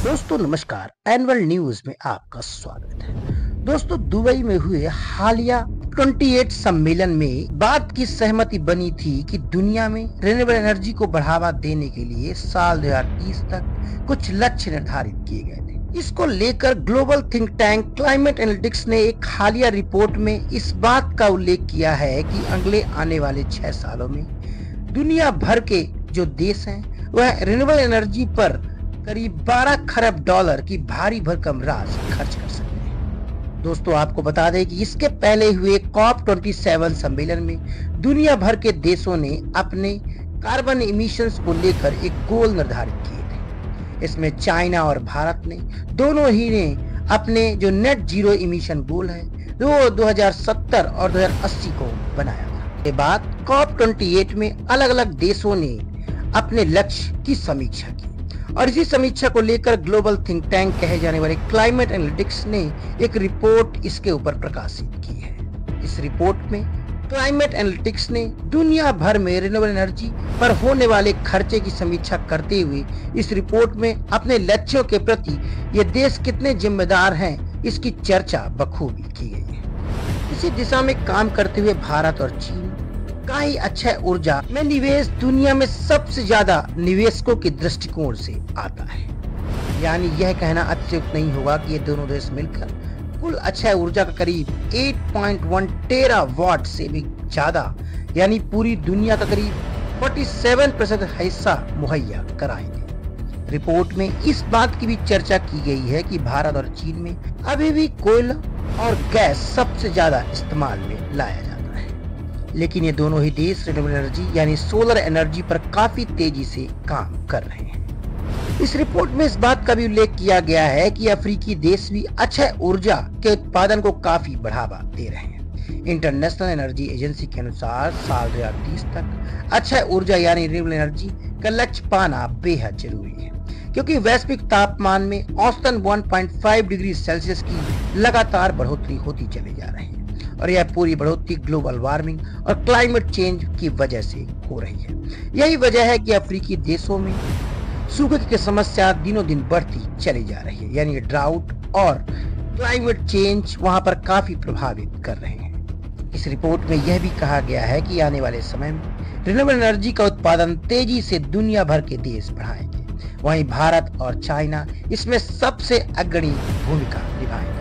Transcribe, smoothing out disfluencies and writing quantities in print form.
दोस्तों नमस्कार। Annual news में आपका स्वागत है। दोस्तों दुबई में हुए हालिया 28 सम्मेलन में बात की सहमति बनी थी कि दुनिया में रिन्यूएबल एनर्जी को बढ़ावा देने के लिए साल 2030 तक कुछ लक्ष्य निर्धारित किए गए थे। इसको लेकर global think tank climate analytics ने एक हालिया रिपोर्ट में इस बात का उल्लेख किया है कि अगले आने वाले 6 सालों में दुनिया भर के जो देश हैं वह रिन्यूएबल एनर्जी पर करीब 12 खरब डॉलर की भारी भरकम राशि खर्च कर सकते हैं। दोस्तों आपको बता दें कि इसके पहले हुए COP27 सम्मेलन में दुनिया भर के देशों ने अपने कार्बन इमिशंस को लेकर एक गोल निर्धारित किए थे। इसमें चाइना और भारत ने दोनों ही ने अपने जो नेट जीरो इमिशन गोल है वो 2070 और 2080 को बनाया था। के बाद COP28 में अलग अलग देशों ने अपने लक्ष्य की समीक्षा की और इसी समीक्षा को लेकर ग्लोबल थिंक टैंक कहे जाने वाले क्लाइमेट एनालिटिक्स ने एक रिपोर्ट इसके ऊपर प्रकाशित की है। इस रिपोर्ट में क्लाइमेट एनालिटिक्स ने दुनिया भर में रिन्यूएबल एनर्जी पर होने वाले खर्चे की समीक्षा करते हुए इस रिपोर्ट में अपने लक्ष्यों के प्रति ये देश कितने जिम्मेदार हैं इसकी चर्चा बखूबी की गई है। इसी दिशा में काम करते हुए भारत और चीन का ही अक्षय ऊर्जा में निवेश दुनिया में सबसे ज्यादा निवेशकों के दृष्टिकोण से आता है। यानी यह कहना अतिशयोक्ति नहीं होगा कि ये दोनों देश मिलकर कुल अक्षय ऊर्जा का करीब 8.1 टेरावाट से भी ज्यादा यानी पूरी दुनिया का करीब 47% हिस्सा मुहैया कराएंगे। रिपोर्ट में इस बात की भी चर्चा की गई है कि भारत और चीन में अभी भी कोयला और गैस सबसे ज्यादा इस्तेमाल में लाया जाता है, लेकिन ये दोनों ही देश रिन्यूएबल एनर्जी यानी सोलर एनर्जी पर काफी तेजी से काम कर रहे हैं। इस रिपोर्ट में इस बात का भी उल्लेख किया गया है कि अफ्रीकी देश भी अक्षय ऊर्जा के उत्पादन को काफी बढ़ावा दे रहे हैं। इंटरनेशनल एनर्जी एजेंसी के अनुसार साल 2030 तक अक्षय ऊर्जा यानी रिन्यूएबल एनर्जी का लक्ष्य पाना बेहद जरूरी है, क्योंकि वैश्विक तापमान में औसतन 1.5 डिग्री सेल्सियस की लगातार बढ़ोतरी होती चली जा रही है और यह पूरी बढ़ोतरी ग्लोबल वार्मिंग और क्लाइमेट चेंज की वजह से हो रही है। यही वजह है कि अफ्रीकी देशों में सूखे की समस्या दिनों दिन बढ़ती चली जा रही है, यानी ड्राउट और क्लाइमेट चेंज वहां पर काफी प्रभावित कर रहे हैं। इस रिपोर्ट में यह भी कहा गया है कि आने वाले समय में रिन्यूएबल एनर्जी का उत्पादन तेजी से दुनिया भर के देश बढ़ाएंगे। वहीं भारत और चाइना इसमें सबसे अग्रणी भूमिका निभाएंगे।